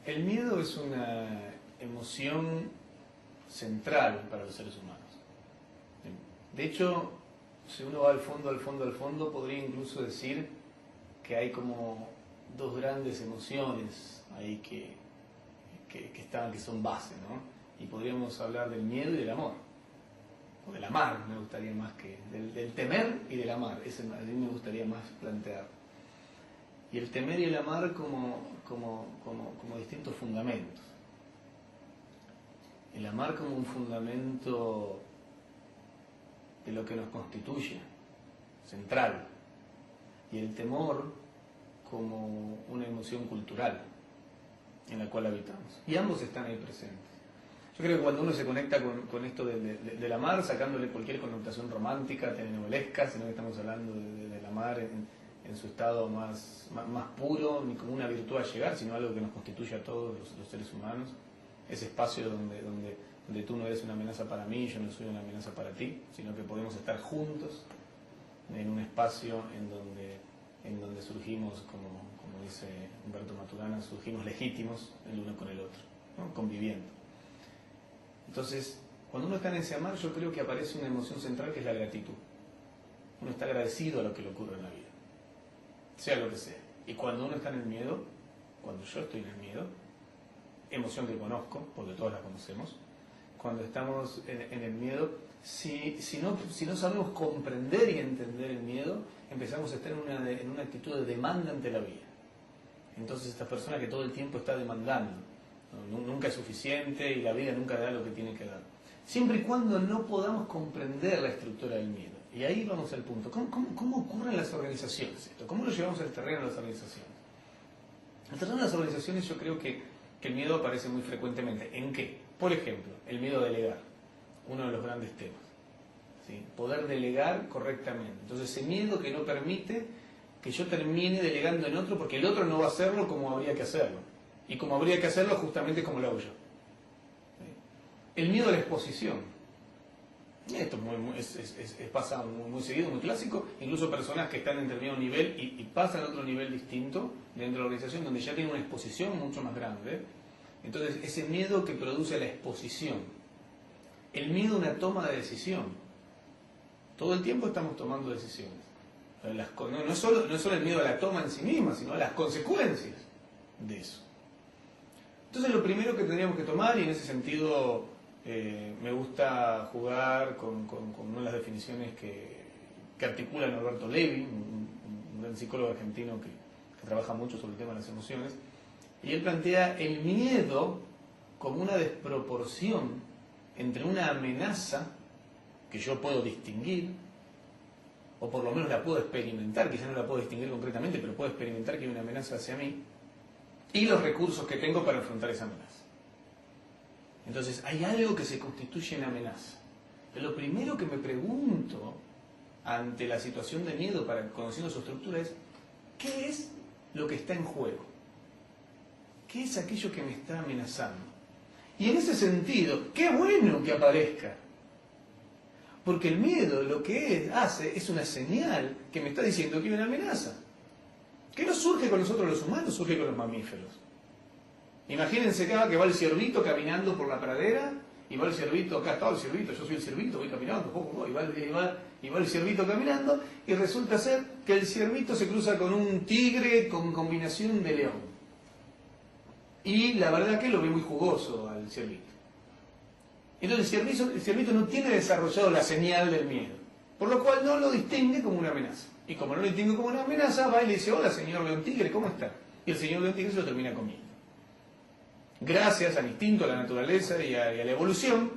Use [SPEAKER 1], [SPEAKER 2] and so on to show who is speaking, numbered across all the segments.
[SPEAKER 1] El miedo es una emoción central para los seres humanos. De hecho, si uno va al fondo, podría incluso decir que hay como dos grandes emociones ahí que son base, ¿no? Y podríamos hablar del miedo y del amor. O del amar, me gustaría más que... Del temer y del amar, ese a mí me gustaría más plantear. Y el temer y el amar como distintos fundamentos. El amar como un fundamento de lo que nos constituye, central. Y el temor como una emoción cultural en la cual habitamos. Y ambos están ahí presentes. Yo creo que cuando uno se conecta con esto del amar, sacándole cualquier connotación romántica, telenovelesca, sino que estamos hablando del amar en su estado más puro, ni como una virtud a llegar, sino algo que nos constituye a todos los seres humanos, ese espacio donde tú no eres una amenaza para mí, yo no soy una amenaza para ti, sino que podemos estar juntos en un espacio en donde surgimos, como dice Humberto Maturana, surgimos legítimos el uno con el otro, ¿no? Conviviendo. Entonces, cuando uno está en ese amar, yo creo que aparece una emoción central que es la gratitud. Uno está agradecido a lo que le ocurre en la vida, sea lo que sea. Y cuando uno está en el miedo, cuando yo estoy en el miedo, emoción que conozco, porque todos la conocemos, cuando estamos en el miedo, si no sabemos comprender y entender el miedo, empezamos a estar en una actitud de demanda ante la vida. Entonces esta persona que todo el tiempo está demandando, nunca es suficiente y la vida nunca da lo que tiene que dar. Siempre y cuando no podamos comprender la estructura del miedo. Y ahí vamos al punto. ¿Cómo ocurren las organizaciones esto? ¿Cómo lo llevamos al terreno de las organizaciones? En el terreno de las organizaciones yo creo que el miedo aparece muy frecuentemente. ¿En qué? Por ejemplo, el miedo a delegar. Uno de los grandes temas. ¿Sí? Poder delegar correctamente. Entonces ese miedo que no permite que yo termine delegando en otro porque el otro no va a hacerlo como habría que hacerlo. Y como habría que hacerlo justamente como lo hago yo. ¿Sí? El miedo a la exposición. Esto pasa muy seguido, muy clásico. Incluso personas que están en determinado nivel y pasan a otro nivel distinto dentro de la organización donde ya tienen una exposición mucho más grande. Entonces ese miedo que produce la exposición. El miedo a una toma de decisión. Todo el tiempo estamos tomando decisiones. No es solo el miedo a la toma en sí misma, sino a las consecuencias de eso. Entonces lo primero que tendríamos que tomar, y en ese sentido me gusta jugar con una de las definiciones que articula Norberto Levi, un gran psicólogo argentino que trabaja mucho sobre el tema de las emociones, y él plantea el miedo como una desproporción entre una amenaza que yo puedo distinguir, o por lo menos la puedo experimentar, quizás no la puedo distinguir concretamente, pero puedo experimentar que hay una amenaza hacia mí, y los recursos que tengo para enfrentar esa amenaza. Entonces, hay algo que se constituye en amenaza. Pero lo primero que me pregunto ante la situación de miedo, conociendo su estructura, es ¿qué es lo que está en juego? ¿Qué es aquello que me está amenazando? Y en ese sentido, qué bueno que aparezca. Porque el miedo lo que hace es una señal que me está diciendo que hay una amenaza. Que no surge con nosotros los humanos, surge con los mamíferos. Imagínense que va el ciervito caminando por la pradera, y va el ciervito, acá está el ciervito, yo soy el ciervito, voy caminando, y va el ciervito caminando, y resulta ser que el ciervito se cruza con un tigre con combinación de león. Y la verdad que lo ve muy jugoso al ciervito. Entonces el ciervito no tiene desarrollado la señal del miedo, por lo cual no lo distingue como una amenaza. Y como no lo distingue como una amenaza, va y le dice, hola señor león tigre, ¿cómo está? Y el señor león tigre se lo termina comiendo. Gracias al instinto, a la naturaleza y a la evolución,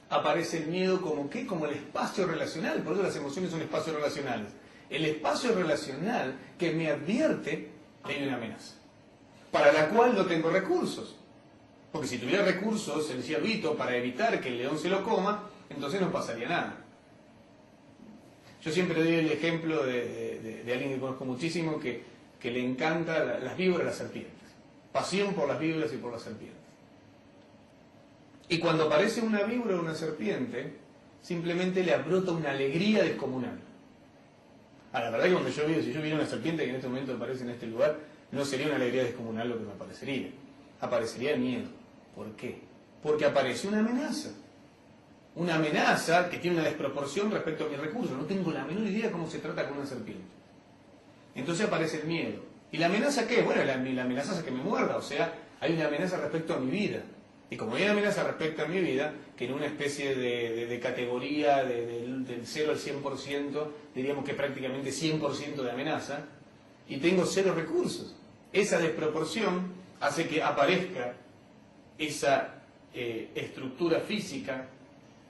[SPEAKER 1] aparece el miedo como ¿qué? Como el espacio relacional. Por eso las emociones son espacios relacionales. El espacio relacional que me advierte que hay una amenaza, para la cual no tengo recursos. Porque si tuviera recursos el ciervito para evitar que el león se lo coma, entonces no pasaría nada. Yo siempre doy el ejemplo de alguien que conozco muchísimo que le encanta las víboras y las serpientes. Pasión por las víboras y por las serpientes. Y cuando aparece una víbora o una serpiente, simplemente le abrota una alegría descomunal. A la verdad que cuando si yo viera una serpiente que en este momento aparece en este lugar, no sería una alegría descomunal lo que me aparecería. aparecería el miedo. ¿Por qué? Porque aparece una amenaza. Una amenaza que tiene una desproporción respecto a mis recursos. No tengo la menor idea cómo se trata con una serpiente. Entonces aparece el miedo. ¿Y la amenaza qué? Bueno, la amenaza es que me muerda. O sea, hay una amenaza respecto a mi vida. Y como hay una amenaza respecto a mi vida, que en una especie de categoría del 0 al 100%, diríamos que prácticamente 100% de amenaza, y tengo 0 recursos. Esa desproporción hace que aparezca esa estructura física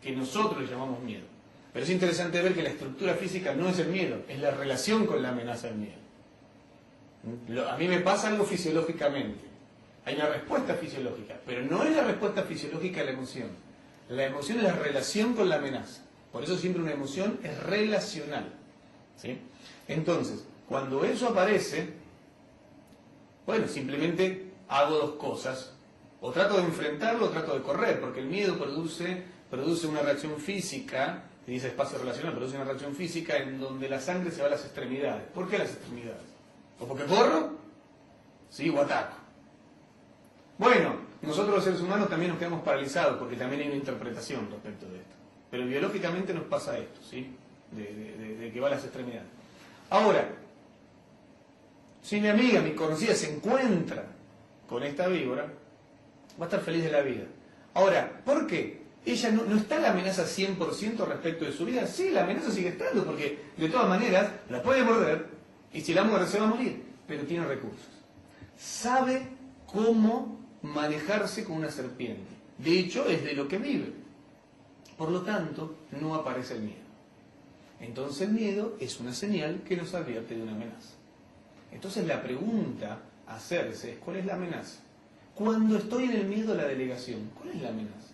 [SPEAKER 1] que nosotros le llamamos miedo. Pero es interesante ver que la estructura física no es el miedo, es la relación con la amenaza del miedo. A mí me pasa algo fisiológicamente. Hay una respuesta fisiológica, pero no es la respuesta fisiológica a la emoción. La emoción es la relación con la amenaza. Por eso siempre una emoción es relacional. ¿Sí? Entonces, cuando eso aparece, bueno, simplemente hago 2 cosas. O trato de enfrentarlo o trato de correr, porque el miedo produce una reacción física, y dice espacio relacional, produce una reacción física en donde la sangre se va a las extremidades. ¿Por qué a las extremidades? ¿O porque corro? ¿Sí? ¿O ataco? Bueno, nosotros los seres humanos también nos quedamos paralizados porque también hay una interpretación respecto de esto. Pero biológicamente nos pasa esto, ¿sí? De que va a las extremidades. Ahora, si mi amiga, mi conocida, se encuentra con esta víbora, va a estar feliz de la vida. Ahora, ¿por qué? Ella no está la amenaza 100% respecto de su vida. Sí, la amenaza sigue estando porque de todas maneras la puede morder y si la muerde se va a morir, pero tiene recursos. Sabe cómo manejarse con una serpiente. De hecho, es de lo que vive. Por lo tanto, no aparece el miedo. Entonces el miedo es una señal que nos advierte de una amenaza. Entonces la pregunta a hacerse es, ¿cuál es la amenaza? Cuando estoy en el miedo a la delegación, ¿cuál es la amenaza?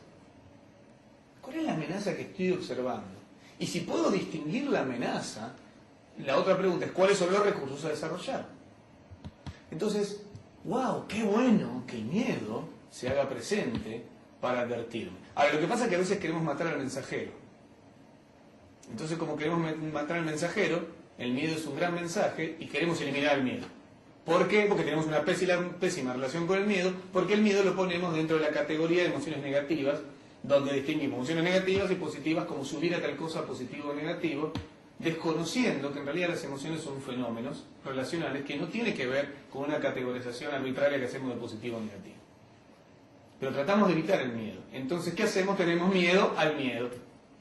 [SPEAKER 1] ¿Cuál es la amenaza que estoy observando? Y si puedo distinguir la amenaza, la otra pregunta es, ¿cuáles son los recursos a desarrollar? Entonces, ¡wow! ¡Qué bueno que el miedo se haga presente para advertirme! Ahora, lo que pasa es que a veces queremos matar al mensajero. Entonces, como queremos matar al mensajero, el miedo es un gran mensaje y queremos eliminar el miedo. ¿Por qué? Porque tenemos una pésima relación con el miedo, porque el miedo lo ponemos dentro de la categoría de emociones negativas, donde distinguimos emociones negativas y positivas, como subir a tal cosa positivo o negativo, desconociendo que en realidad las emociones son fenómenos relacionales que no tienen que ver con una categorización arbitraria que hacemos de positivo o negativo. Pero tratamos de evitar el miedo. Entonces, ¿qué hacemos? Tenemos miedo al miedo.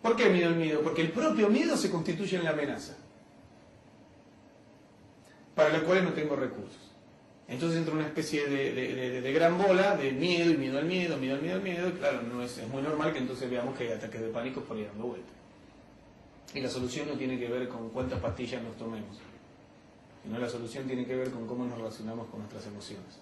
[SPEAKER 1] ¿Por qué miedo al miedo? Porque el propio miedo se constituye en la amenaza, para la cual no tengo recursos. Entonces entra una especie de gran bola de miedo y miedo al miedo, miedo al miedo al miedo, y claro, es muy normal que entonces veamos que hay ataques de pánico por ahí dando vuelta. Y la solución no tiene que ver con cuántas pastillas nos tomemos, sino la solución tiene que ver con cómo nos relacionamos con nuestras emociones.